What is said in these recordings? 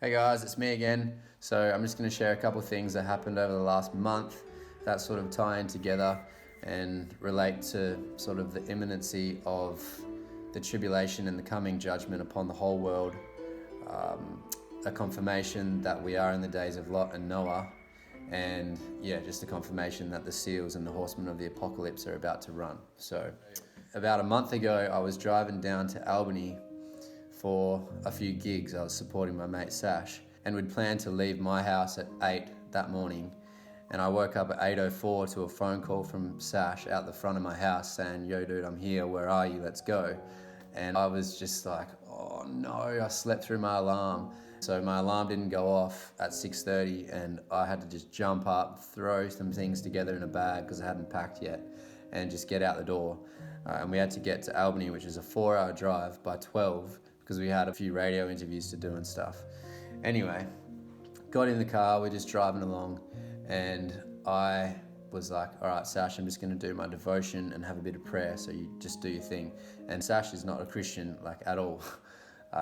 Hey guys, it's me again. So I'm just going to share a couple of things that happened over the last month that sort of tie in together and relate to sort of the imminency of the tribulation and the coming judgment upon the whole world. A confirmation that we are in the days of Lot and Noah, and just a confirmation that the seals and the horsemen of the apocalypse are about to run. So about a month ago, I was driving down to Albany for a few gigs. I was supporting my mate Sash, and we'd planned to leave my house at 8 that morning. And I woke up at 8:04 to a phone call from Sash out the front of my house saying, "Yo dude, I'm here, where are you? Let's go." And I was just like, oh no, I slept through my alarm. So my alarm didn't go off at 6:30, and I had to just jump up, throw some things together in a bag because I hadn't packed yet, and just get out the door. And we had to get to Albany, which is a 4-hour drive, by 12, because we had a few radio interviews to do and stuff. Anyway, got in the car, we're just driving along, and I was like, all right, Sash, I'm just going to do my devotion and have a bit of prayer, so you just do your thing. And Sash is not a Christian, like, at all.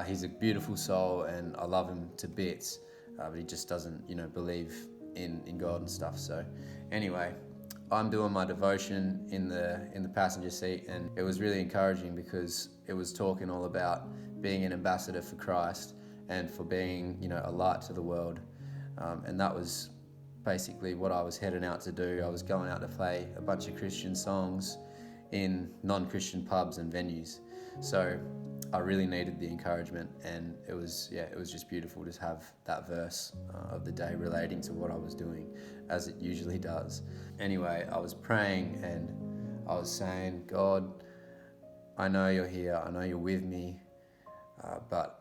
He's a beautiful soul, and I love him to bits, but he just doesn't, believe in God and stuff. So anyway, I'm doing my devotion in the passenger seat, and it was really encouraging because it was talking all about being an ambassador for Christ and for being, a light to the world. And that was basically what I was heading out to do. I was going out to play a bunch of Christian songs in non-Christian pubs and venues. So I really needed the encouragement, and it was just beautiful to have that verse of the day relating to what I was doing, as it usually does. Anyway, I was praying and I was saying, God, I know you're here, I know you're with me, but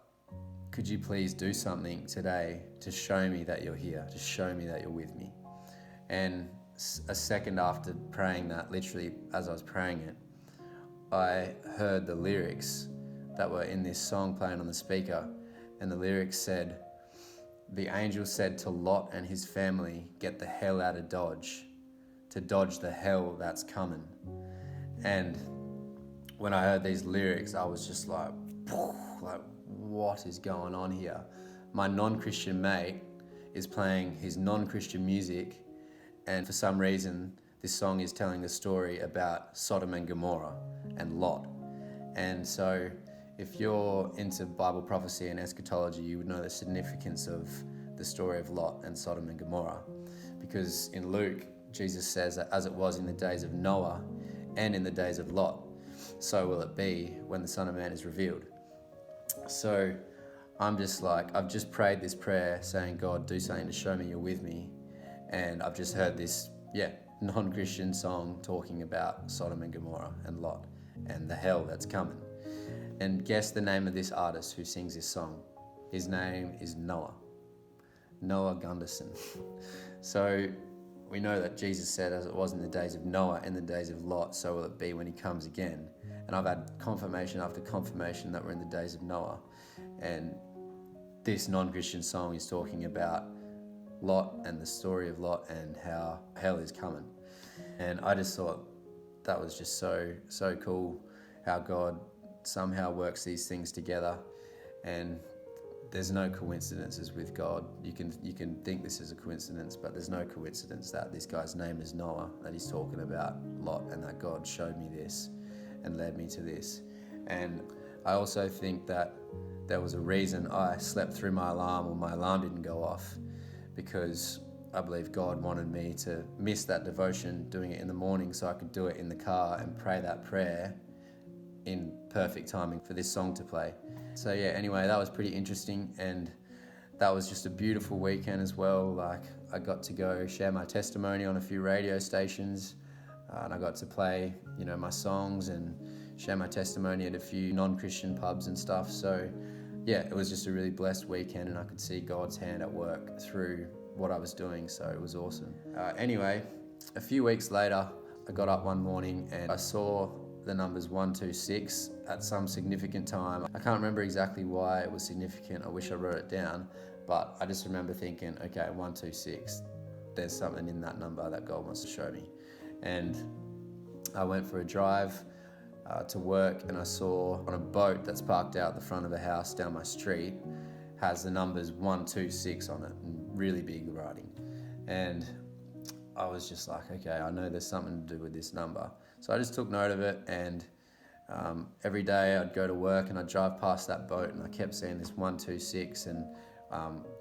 could you please do something today to show me that you're here, to show me that you're with me? And a second after praying that, literally as I was praying it, I heard the lyrics that were in this song playing on the speaker, and the lyrics said, "The angel said to Lot and his family, get the hell out of Dodge, to dodge the hell that's coming." And when I heard these lyrics, I was just like, what is going on here? My non-Christian mate is playing his non-Christian music, and for some reason, this song is telling the story about Sodom and Gomorrah and Lot. And so if you're into Bible prophecy and eschatology, you would know the significance of the story of Lot and Sodom and Gomorrah. Because in Luke, Jesus says that as it was in the days of Noah and in the days of Lot, so will it be when the Son of Man is revealed. So I'm just like, I've just prayed this prayer saying, God, do something to show me you're with me. And I've just heard this, non-Christian song talking about Sodom and Gomorrah and Lot and the hell that's coming. And guess the name of this artist who sings this song. His name is Noah Gunderson. So we know that Jesus said, as it was in the days of Noah, in the days of Lot, so will it be when he comes again. And I've had confirmation after confirmation that we're in the days of Noah. And this non-Christian song is talking about Lot and the story of Lot and how hell is coming. And I just thought that was just so cool, how God somehow works these things together, and there's no coincidences with God. You can think this is a coincidence, but there's no coincidence that this guy's name is Noah, that he's talking about Lot, and that God showed me this and led me to this. And I also think that there was a reason I slept through my alarm, or my alarm didn't go off, because I believe God wanted me to miss that devotion, doing it in the morning, so I could do it in the car and pray that prayer in perfect timing for this song to play. So anyway, that was pretty interesting, and that was just a beautiful weekend as well. Like, I got to go share my testimony on a few radio stations, and I got to play, my songs and share my testimony at a few non-Christian pubs and stuff. So it was just a really blessed weekend, and I could see God's hand at work through what I was doing, so it was awesome. Anyway, a few weeks later, I got up one morning and I saw the numbers 126 at some significant time. I can't remember exactly why it was significant. I wish I wrote it down, but I just remember thinking, okay, 126, there's something in that number that God wants to show me. And I went for a drive to work, and I saw on a boat that's parked out the front of a house down my street has the numbers 126 on it, in really big writing. And I was just like, okay, I know there's something to do with this number. So I just took note of it, and every day I'd go to work and I'd drive past that boat, and I kept seeing this 126 and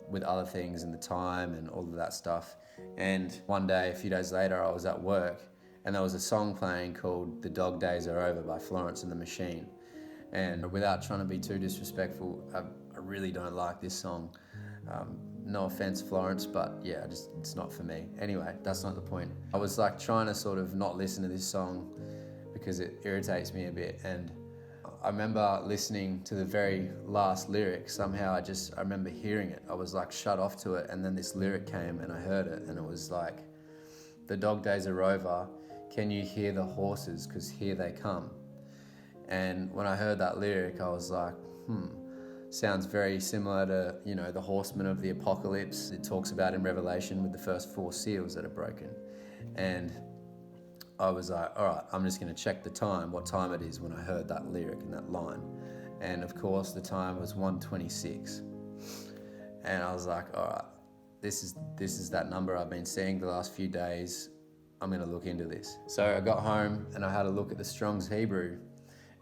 with other things and the time and all of that stuff. And one day, a few days later, I was at work and there was a song playing called "The Dog Days Are Over" by Florence and the Machine. And without trying to be too disrespectful, I really don't like this song. No offense, Florence, but yeah, it's not for me. Anyway, that's not the point. I was like trying to sort of not listen to this song because it irritates me a bit. And I remember listening to the very last lyric. Somehow I remember hearing it. I was like shut off to it, and then this lyric came and I heard it, and it was like, "The dog days are over, can you hear the horses, 'cause here they come." And when I heard that lyric, I was like, sounds very similar to, the horsemen of the apocalypse it talks about in Revelation with the first 4 seals that are broken. And I was like, all right, I'm just going to check the time, what time it is, when I heard that lyric and that line. And of course, the time was 1:26. And I was like, all right, this is that number I've been seeing the last few days. I'm going to look into this. So I got home and I had a look at the Strong's Hebrew.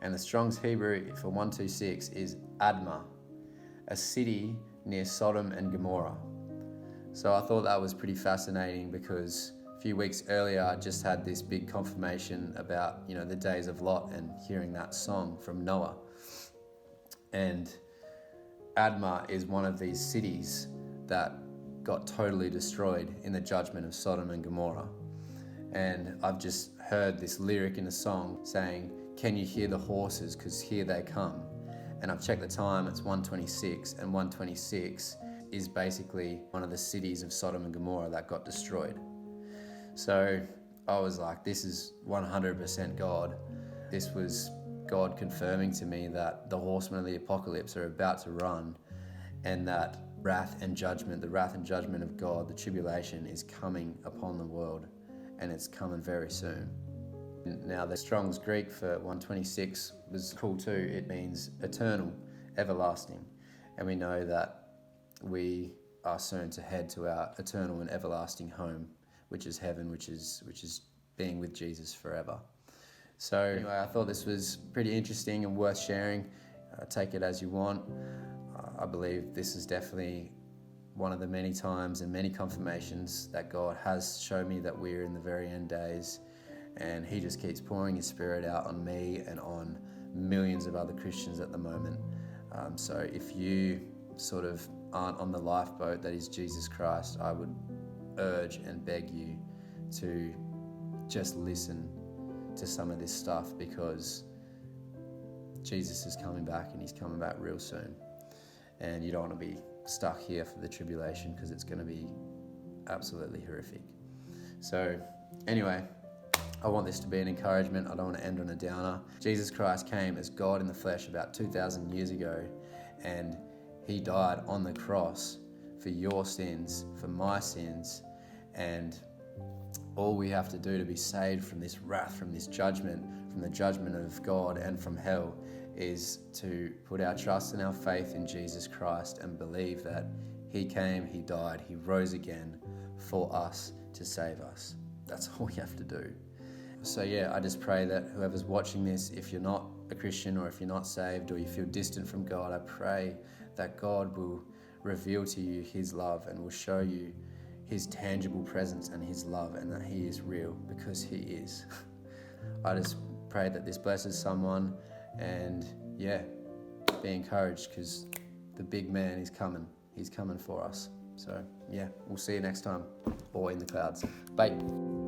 And the Strong's Hebrew for 126 is Admah, a city near Sodom and Gomorrah. So I thought that was pretty fascinating because a few weeks earlier I just had this big confirmation about, the days of Lot and hearing that song from Noah. And Admah is one of these cities that got totally destroyed in the judgment of Sodom and Gomorrah. And I've just heard this lyric in a song saying, "Can you hear the horses, 'cause here they come?" And I've checked the time, it's 1:26, and 1:26 is basically one of the cities of Sodom and Gomorrah that got destroyed. So I was like, this is 100% God. This was God confirming to me that the horsemen of the apocalypse are about to run, and that wrath and judgment, the wrath and judgment of God, the tribulation, is coming upon the world, and it's coming very soon. Now, the Strong's Greek for 126 was cool too. It means eternal, everlasting. And we know that we are soon to head to our eternal and everlasting home, which is heaven, which is being with Jesus forever. So anyway, I thought this was pretty interesting and worth sharing. Take it as you want. I believe this is definitely one of the many times and many confirmations that God has shown me that we're in the very end days. And he just keeps pouring his spirit out on me and on millions of other Christians at the moment. So if you sort of aren't on the lifeboat that is Jesus Christ, I would urge and beg you to just listen to some of this stuff, because Jesus is coming back, and he's coming back real soon. And you don't want to be stuck here for the tribulation, because it's going to be absolutely horrific. So anyway, I want this to be an encouragement. I don't want to end on a downer. Jesus Christ came as God in the flesh about 2,000 years ago, and he died on the cross for your sins, for my sins. And all we have to do to be saved from this wrath, from this judgment, from the judgment of God and from hell, is to put our trust and our faith in Jesus Christ and believe that he came, he died, he rose again for us to save us. That's all we have to do. So yeah, I just pray that whoever's watching this, if you're not a Christian or if you're not saved or you feel distant from God, I pray that God will reveal to you his love and will show you his tangible presence and his love, and that he is real, because he is. I just pray that this blesses someone, and yeah, be encouraged, because the big man is coming. He's coming for us. So yeah, we'll see you next time, or in the clouds. Bye.